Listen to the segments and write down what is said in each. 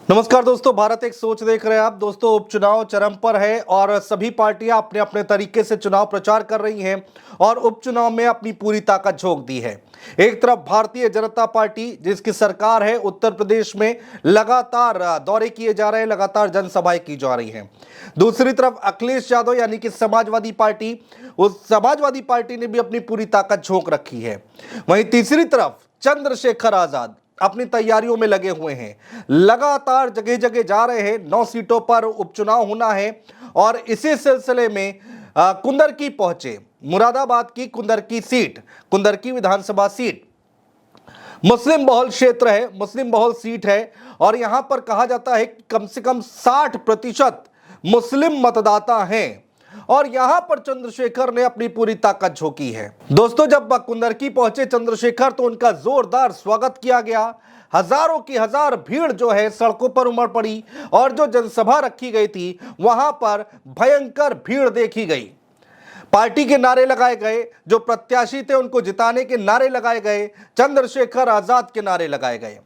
नमस्कार दोस्तों, भारत एक सोच देख रहे हैं आप। दोस्तों, उपचुनाव चरम पर है और सभी पार्टियां अपने अपने तरीके से चुनाव प्रचार कर रही हैं और उपचुनाव में अपनी पूरी ताकत झोंक दी है। एक तरफ भारतीय जनता पार्टी, जिसकी सरकार है, उत्तर प्रदेश में लगातार दौरे किए जा रहे हैं, लगातार जनसभाएं की जा रही हैं। दूसरी तरफ अखिलेश यादव यानी कि समाजवादी पार्टी, उस समाजवादी पार्टी ने भी अपनी पूरी ताकत झोंक रखी है। वहीं तीसरी तरफ चंद्रशेखर आजाद अपनी तैयारियों में लगे हुए हैं, लगातार जगह जगह जा रहे हैं। 9 सीटों पर उपचुनाव होना है और इसी सिलसिले में कुंदरकी पहुंचे। मुरादाबाद की कुंदरकी सीट, कुंदरकी विधानसभा सीट मुस्लिम बहुल क्षेत्र है, मुस्लिम बहुल सीट है और यहां पर कहा जाता है कि कम से कम 60% मुस्लिम मतदाता हैं और यहां पर चंद्रशेखर ने अपनी पूरी ताकत झोंकी है। दोस्तों, जब कुंदरकी पहुंचे चंद्रशेखर तो उनका जोरदार स्वागत किया गया। हजारों की हजार भीड़ जो है सड़कों पर उमड़ पड़ी और जो जनसभा रखी गई थी वहां पर भयंकर भीड़ देखी गई। पार्टी के नारे लगाए गए, जो प्रत्याशी थे उनको जिताने के नारे लगाए गए, चंद्रशेखर आजाद के नारे लगाए गए।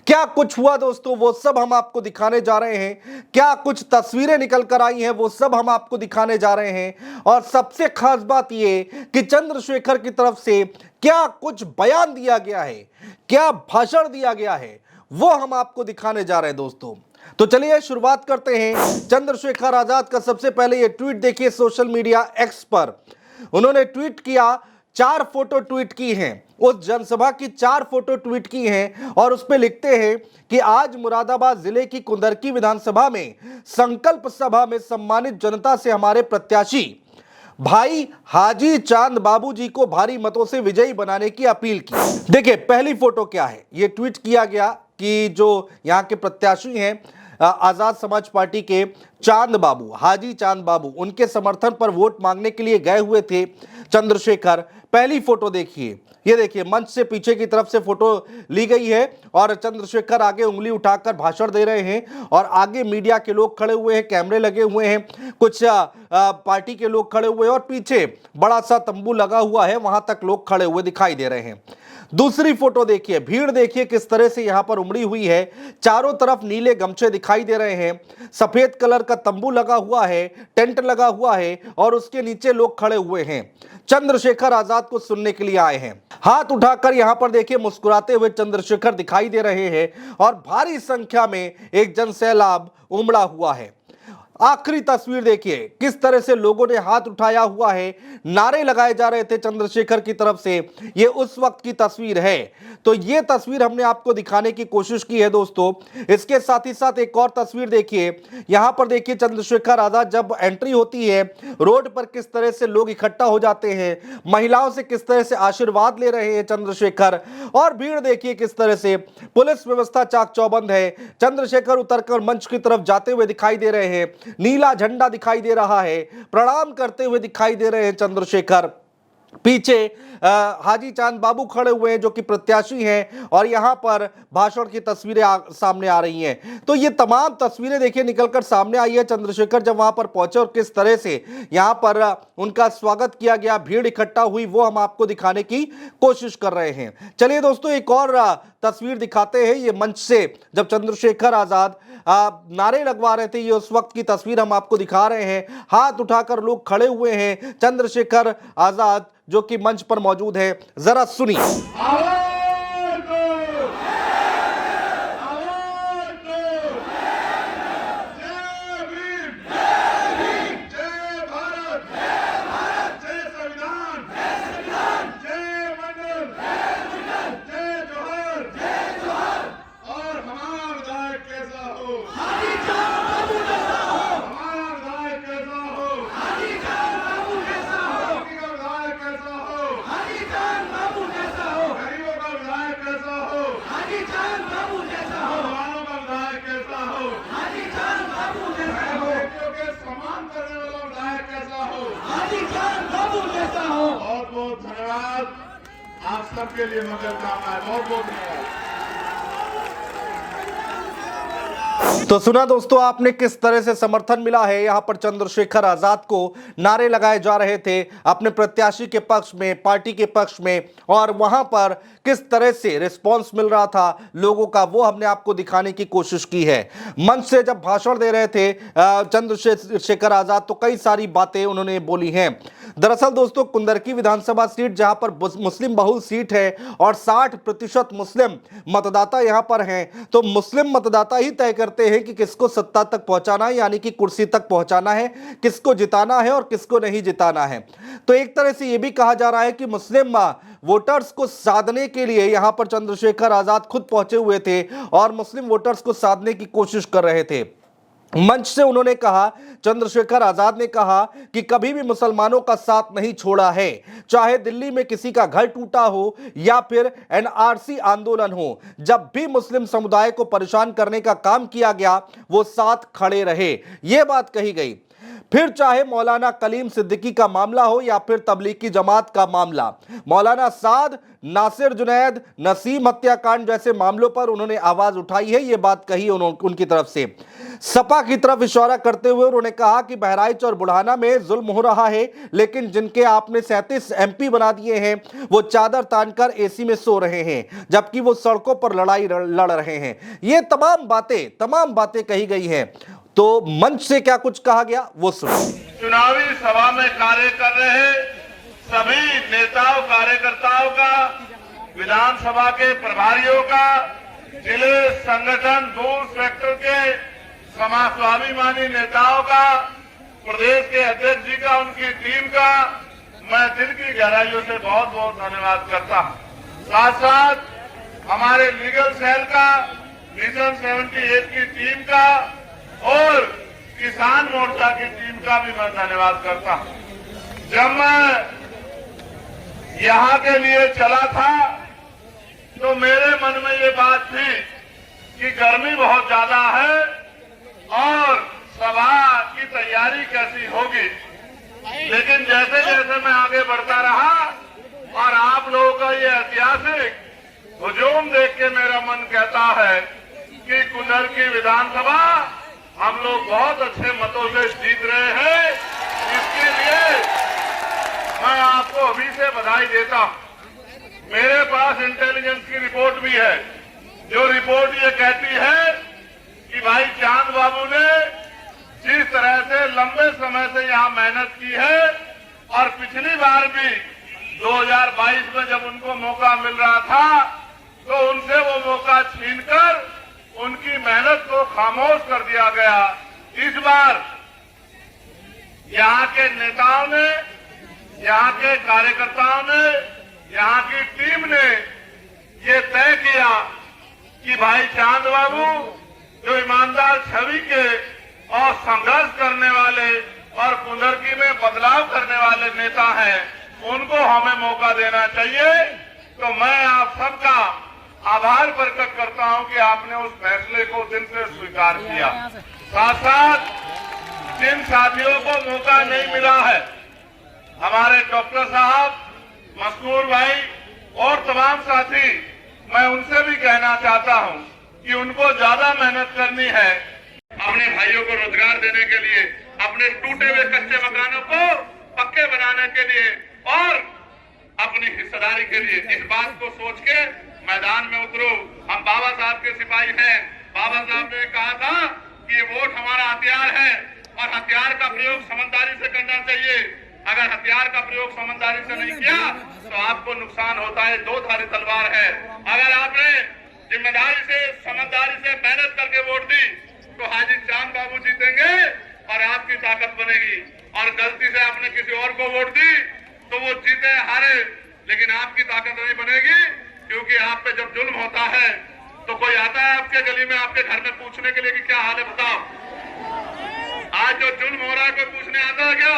क्या कुछ हुआ दोस्तों, वो सब हम आपको दिखाने जा रहे हैं। क्या कुछ तस्वीरें निकल कर आई हैं, वो सब हम आपको दिखाने जा रहे हैं। और सबसे खास बात ये कि चंद्रशेखर की तरफ से क्या कुछ बयान दिया गया है, क्या भाषण दिया गया है, वो हम आपको दिखाने जा रहे हैं दोस्तों। तो चलिए शुरुआत करते हैं। चंद्रशेखर आजाद का सबसे पहले ये ट्वीट देखिए सोशल मीडिया एक्स पर। उन्होंने ट्वीट किया, 4 फोटो ट्वीट की हैं, उस जनसभा की 4 फोटो ट्वीट की हैं और उस पे लिखते हैं कि आज मुरादाबाद जिले की कुंदरकी विधानसभा में संकल्प सभा में सम्मानित जनता से हमारे प्रत्याशी भाई हाजी चांद बाबू जी को भारी मतों से विजयी बनाने की अपील की। देखिए, पहली फोटो क्या है, ये ट्वीट किया गया कि जो यहाँ के प्रत्याशी हैं आजाद समाज पार्टी के चांद बाबू, हाजी चांद बाबू, उनके समर्थन पर वोट मांगने के लिए गए हुए थे चंद्रशेखर। पहली फोटो देखिए, ये देखिए मंच से पीछे की तरफ से फोटो ली गई है और चंद्रशेखर आगे उंगली उठाकर भाषण दे रहे हैं और आगे मीडिया के लोग खड़े हुए हैं, कैमरे लगे हुए हैं, कुछ पार्टी के लोग खड़े हुए हैं और पीछे बड़ा सा तंबू लगा हुआ है, वहां तक लोग खड़े हुए दिखाई दे रहे हैं। दूसरी फोटो देखिए, भीड़ देखिए किस तरह से यहां पर उमड़ी हुई है। चारों तरफ नीले गमछे दिखाई दे रहे हैं, सफेद कलर का तंबू लगा हुआ है, टेंट लगा हुआ है और उसके नीचे लोग खड़े हुए हैं, चंद्रशेखर आजाद को सुनने के लिए आए हैं। हाथ उठाकर यहां पर देखिए मुस्कुराते हुए चंद्रशेखर दिखाई दे रहे हैं और भारी संख्या में एक जनसैलाब उमड़ा हुआ है। आखिरी तस्वीर देखिए, किस तरह से लोगों ने हाथ उठाया हुआ है, नारे लगाए जा रहे थे चंद्रशेखर की तरफ से। ये उस वक्त की तस्वीर है। तो ये तस्वीर हमने आपको दिखाने की कोशिश की है दोस्तों। इसके साथ ही साथ एक और तस्वीर देखिए, यहां पर देखिए चंद्रशेखर आजाद जब एंट्री होती है, रोड पर किस तरह से लोग इकट्ठा हो जाते हैं, महिलाओं से किस तरह से आशीर्वाद ले रहे हैं चंद्रशेखर, और भीड़ देखिए किस तरह से। पुलिस व्यवस्था चाक चौबंद है। चंद्रशेखर उतरकर मंच की तरफ जाते हुए दिखाई दे रहे हैं, नीला झंडा दिखाई दे रहा है, प्रणाम करते हुए दिखाई दे रहे हैं चंद्रशेखर। पीछे हाजी चांद बाबू खड़े हुए हैं जो कि प्रत्याशी हैं और यहां पर भाषण की तस्वीरें सामने आ रही हैं। तो ये तमाम तस्वीरें देखिए निकलकर सामने आई है। चंद्रशेखर जब वहां पर पहुंचे और किस तरह से यहां पर उनका स्वागत किया गया, भीड़ इकट्ठा हुई, वो हम आपको दिखाने की कोशिश कर रहे हैं। चलिए दोस्तों, एक और तस्वीर दिखाते हैं। ये मंच से जब चंद्रशेखर आजाद नारे लगवा रहे थे, ये उस वक्त की तस्वीर हम आपको दिखा रहे हैं। हाथ उठाकर लोग खड़े हुए हैं, चंद्रशेखर आजाद जो कि मंच पर मौजूद है, जरा सुनिए। बहुत बहुत धन्यवाद आप सबके लिए, मंगल कामना है। बहुत बहुत धन्यवाद। तो सुना दोस्तों आपने किस तरह से समर्थन मिला है। यहां पर चंद्रशेखर आजाद को नारे लगाए जा रहे थे अपने प्रत्याशी के पक्ष में, पार्टी के पक्ष में, और वहां पर किस तरह से रिस्पांस मिल रहा था लोगों का, वो हमने आपको दिखाने की कोशिश की है। मंच से जब भाषण दे रहे थे चंद्रशेखर आजाद, तो कई सारी बातें उन्होंने बोली हैं। दरअसल दोस्तों कुंदरकी विधानसभा सीट जहां पर मुस्लिम बहुल सीट है और 60% मुस्लिम मतदाता यहां पर हैं, तो मुस्लिम मतदाता ही तय करते हैं कि किसको सत्ता तक पहुंचाना है, यानी कि कुर्सी तक पहुंचाना है, किसको जिताना है और किसको नहीं जिताना है। तो एक तरह से यह भी कहा जा रहा है कि मुस्लिम वोटर्स को साधने के लिए यहां पर चंद्रशेखर आजाद खुद पहुंचे हुए थे और मुस्लिम वोटर्स को साधने की कोशिश कर रहे थे। मंच से उन्होंने कहा, चंद्रशेखर आजाद ने कहा कि कभी भी मुसलमानों का साथ नहीं छोड़ा है, चाहे दिल्ली में किसी का घर टूटा हो या फिर एनआरसी आंदोलन हो, जब भी मुस्लिम समुदाय को परेशान करने का काम किया गया वो साथ खड़े रहे, यह बात कही गई। फिर चाहे मौलाना कलीम सिद्दीकी का मामला हो या फिर तबलीगी जमात का मामला, मौलाना साद, नासिर जुनैद, नसीम हत्याकांड जैसे मामलों पर उन्होंने आवाज उठाई है, ये बात कही उनकी तरफ से। सपा की तरफ इशारा करते हुए उन्होंने कहा कि बहराइच और बुढ़ाना में जुल्म हो रहा है, लेकिन जिनके आपने 37 एमपी बना दिए हैं वो चादर तानकर एसी में सो रहे हैं, जबकि वो सड़कों पर लड़ाई लड़ रहे हैं। ये तमाम बातें कही गई हैं। तो मंच से क्या कुछ कहा गया वो सुनो। चुनावी सभा में कार्य कर रहे सभी नेताओं कार्यकर्ताओं का, विधानसभा के प्रभारियों का, जिले संगठन बूथ सेक्टर के समाज स्वाभिमानी नेताओं का, प्रदेश के अध्यक्ष जी का, उनकी टीम का मैं दिल की गहराइयों से बहुत बहुत धन्यवाद करता हूं। साथ साथ हमारे लीगल सेल का, मिशन 78 की टीम का और किसान मोर्चा की टीम का भी मैं धन्यवाद करता हूं। जब मैं यहां के लिए चला था तो मेरे मन में ये बात थी कि गर्मी बहुत ज्यादा है और सभा की तैयारी कैसी होगी, लेकिन जैसे जैसे मैं आगे बढ़ता रहा और आप लोगों का ये ऐतिहासिक हुजूम देख के मेरा मन कहता है कि कुंदरकी विधानसभा हम लोग बहुत अच्छे मतों से जीत रहे हैं। इसके लिए मैं आपको अभी से बधाई देता हूं। मेरे पास इंटेलिजेंस की रिपोर्ट भी है, जो रिपोर्ट ये कहती है कि भाई चांद बाबू ने जिस तरह से लंबे समय से यहां मेहनत की है और पिछली बार भी 2022 में जब उनको मौका मिल रहा था तो उनसे वो मौका छीनकर उनकी मेहनत को खामोश कर दिया गया। इस बार यहाँ के नेताओं ने, यहाँ के कार्यकर्ताओं ने, यहाँ की टीम ने ये तय किया कि भाई चांद बाबू जो ईमानदार छवि के और संघर्ष करने वाले और कुंदरकी में बदलाव करने वाले नेता हैं, उनको हमें मौका देना चाहिए। तो मैं आप सबका आभार प्रकट करता हूं कि आपने उस फैसले को दिल से स्वीकार किया। साथ साथ जिन साथियों को मौका नहीं मिला है, हमारे डॉक्टर साहब, मशकूर भाई और तमाम साथी, मैं उनसे भी कहना चाहता हूं कि उनको ज्यादा मेहनत करनी है अपने भाइयों को रोजगार देने के लिए, अपने टूटे हुए कच्चे मकानों को पक्के बनाने के लिए और अपनी हिस्सेदारी के लिए। इस बात को सोच के मैदान में उतरो। हम बाबा साहब के सिपाही हैं। बाबा साहब ने कहा था कि ये वोट हमारा हथियार है और हथियार का प्रयोग समझदारी से करना चाहिए। अगर हथियार का प्रयोग समझदारी से नहीं किया तो आपको नुकसान होता है। दो धारी तलवार है। अगर आपने जिम्मेदारी से, समझदारी से मेहनत करके वोट दी तो हाजी चांद बाबू जीतेंगे और आपकी ताकत बनेगी। और गलती से आपने किसी और को वोट दी तो वो जीते हारे, लेकिन आपकी ताकत नहीं बनेगी, क्योंकि आप पे जब जुल्म होता है तो कोई आता है आपके गली में, आपके घर में पूछने के लिए कि क्या हाल है बताओ। आज जो जुल्म हो रहा है कोई पूछने आता है क्या?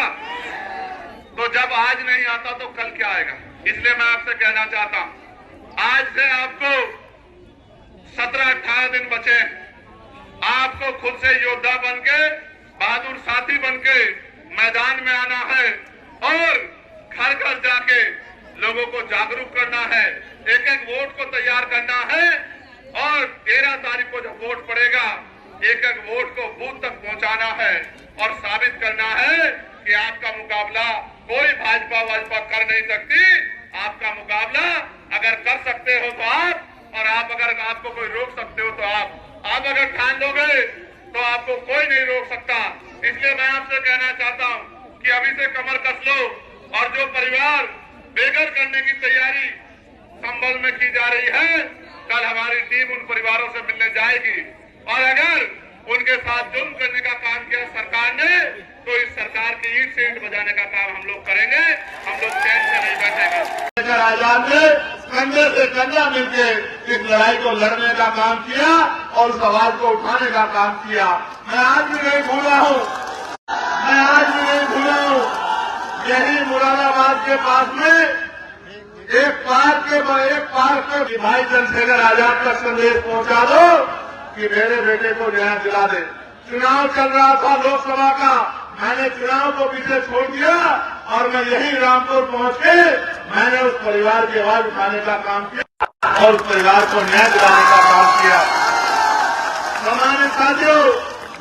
तो जब आज नहीं आता तो कल क्या आएगा? इसलिए मैं आपसे कहना चाहता हूं, आज से आपको 17-18 दिन बचे। आपको खुद से योद्धा बनके, बहादुर साथी बनके मैदान में आना है और घर घर जाके लोगों को जागरूक करना है, एक एक वोट को तैयार करना है और 13 तारीख को जब वोट पड़ेगा एक एक वोट को बूथ तक पहुंचाना है और साबित करना है कि आपका मुकाबला कोई भाजपा कर नहीं सकती। आपका मुकाबला अगर कर सकते हो तो आप, और आप अगर आपको कोई रोक सकते हो तो आप अगर ठान लोगे तो आपको कोई नहीं रोक सकता। इसलिए मैं आपसे कहना चाहता हूं कि अभी से कमर कस लो, और जो परिवार बेघर करने की तैयारी संभल में की जा रही है, कल हमारी टीम उन परिवारों से मिलने जाएगी, और अगर उनके साथ जुल्म करने का काम किया सरकार ने, तो इस सरकार की ईंट से ईंट बजाने का काम हम लोग करेंगे। हम लोग चैन से नहीं बैठेंगे। आजाद ने कंधे से कंधा मिलकर इस लड़ाई को लड़ने का काम किया और उस आवाज को उठाने का काम किया। मैं आज भी नहीं भूला हूँ, यही मुरादाबाद के पास में एक पार्क में भाई चंद्रशेखर आजाद का संदेश पहुंचा दो कि मेरे बेटे को न्याय दिला दे। चुनाव चल रहा था लोकसभा का, मैंने चुनाव को पीछे छोड़ दिया और मैं यही रामपुर पहुंच के मैंने उस परिवार की आवाज उठाने का काम किया और उस परिवार को न्याय दिलाने का काम किया। सम्मानित साथियों,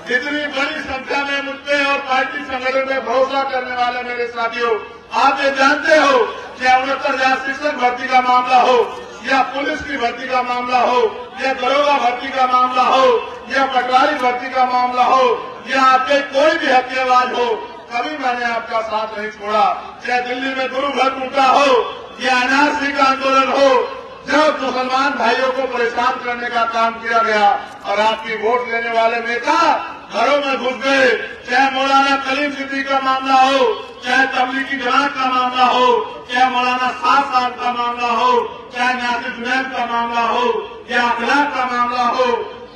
इतनी बड़ी संख्या में मुझे और पार्टी संगठन में भरोसा करने वाले मेरे साथियों, आप ये जानते हो कि 69,000 शिक्षक भर्ती का मामला हो, या पुलिस की भर्ती का मामला हो, या दरोगा भर्ती का मामला हो, या पटवारी भर्ती का मामला हो, या आपके कोई भी हत्याबाज हो, कभी मैंने आपका साथ नहीं छोड़ा। चाहे दिल्ली में गुरु घर टूटा हो या एनआरसी का आंदोलन हो, जब मुसलमान भाइयों को परेशान करने का काम किया गया और आपकी वोट लेने वाले नेता घरों में घुस गए, चाहे मौलाना कलीम सिद्दीकी का मामला हो, चाहे तबलीगी जमात का मामला हो, चाहे मौलाना साहब साहब का मामला हो, चाहे नासिर जुनैद का मामला हो, या अखलाक का मामला हो,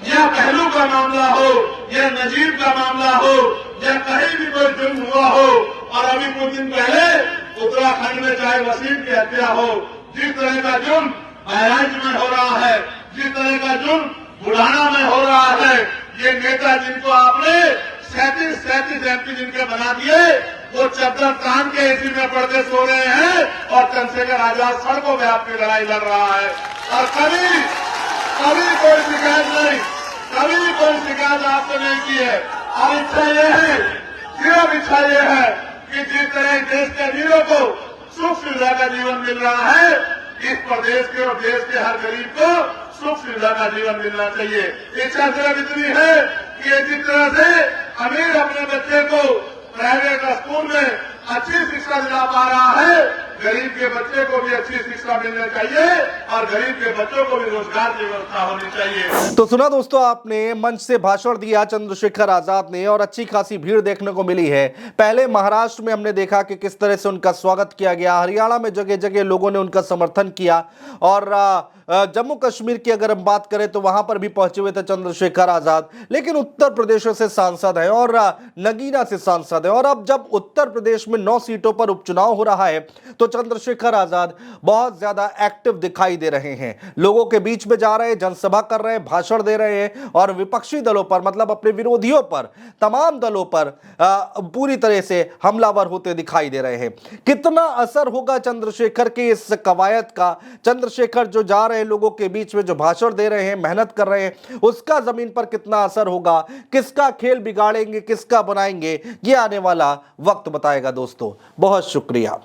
या पहलू का मामला हो, या नजीब का मामला हो, या कहीं भी कोई जुर्म हुआ हो। और अभी कुछ दिन पहले उत्तराखंड में चाहे वसीम की हत्या हो, जिस तरह का जुर्म बहराइच में हो रहा है, जिस तरह का जुर्म बुढ़ाना में हो रहा है, ये नेता जिनको आपने 37 एमपी जिनके बना दिए, वो चद्दर तान के एसी में पड़ते सो रहे हैं और चंद्रशेखर आजाद सड़कों में आपकी लड़ाई लड़ रहा है। और कभी कोई शिकायत नहीं, कभी कोई शिकायत आपने नहीं की है। और इच्छा ये है, सिर्फ इच्छा ये है कि जिस तरह देश के वीरों को सुख सुविधा का जीवन मिल रहा है, इस प्रदेश के और देश के हर गरीब को सुख सुविधा का जीवन मिलना चाहिए। इच्छा सिर्फ इतनी है कि जिस तरह से अमीर अपने बच्चे को प्राइवेट स्कूल में अच्छी शिक्षा दिला पा रहा है, गरीब के बच्चे को भी अच्छी शिक्षा मिलनी चाहिए और गरीब के बच्चों को भी रोजगार की व्यवस्था होनी चाहिए। तो सुना दोस्तों, आपने मंच से भाषण दिया चंद्रशेखर आजाद ने और अच्छी खासी भीड़ देखने को मिली है। पहले महाराष्ट्र में हमने देखा कि किस तरह से उनका स्वागत किया गया, हरियाणा में जगह जगह लोगों ने उनका समर्थन किया, और जम्मू कश्मीर की अगर हम बात करें तो वहां पर भी पहुंचे हुए थे चंद्रशेखर आजाद। लेकिन उत्तर प्रदेश से सांसद है और नगीना से सांसद है, और अब जब उत्तर प्रदेश में 9 सीटों पर उपचुनाव हो रहा है तो चंद्रशेखर आजाद बहुत ज्यादा एक्टिव दिखाई दे रहे हैं, लोगों के बीच में जा रहे हैं, जनसभा कर रहे हैं, भाषण दे रहे हैं, और विपक्षी दलों पर, मतलब अपने विरोधियों पर, तमाम दलों पर पूरी तरह से हमलावर होते दिखाई दे रहे हैं। कितना असर होगा चंद्रशेखर के इस कवायद का, चंद्रशेखर जो जा रहे हैं लोगों के बीच में, जो भाषण दे रहे हैं, मेहनत कर रहे हैं, उसका जमीन पर कितना असर होगा, किसका खेल बिगाड़ेंगे, किसका बनाएंगे, ये आने वाला वक्त बताएगा। दोस्तों बहुत शुक्रिया।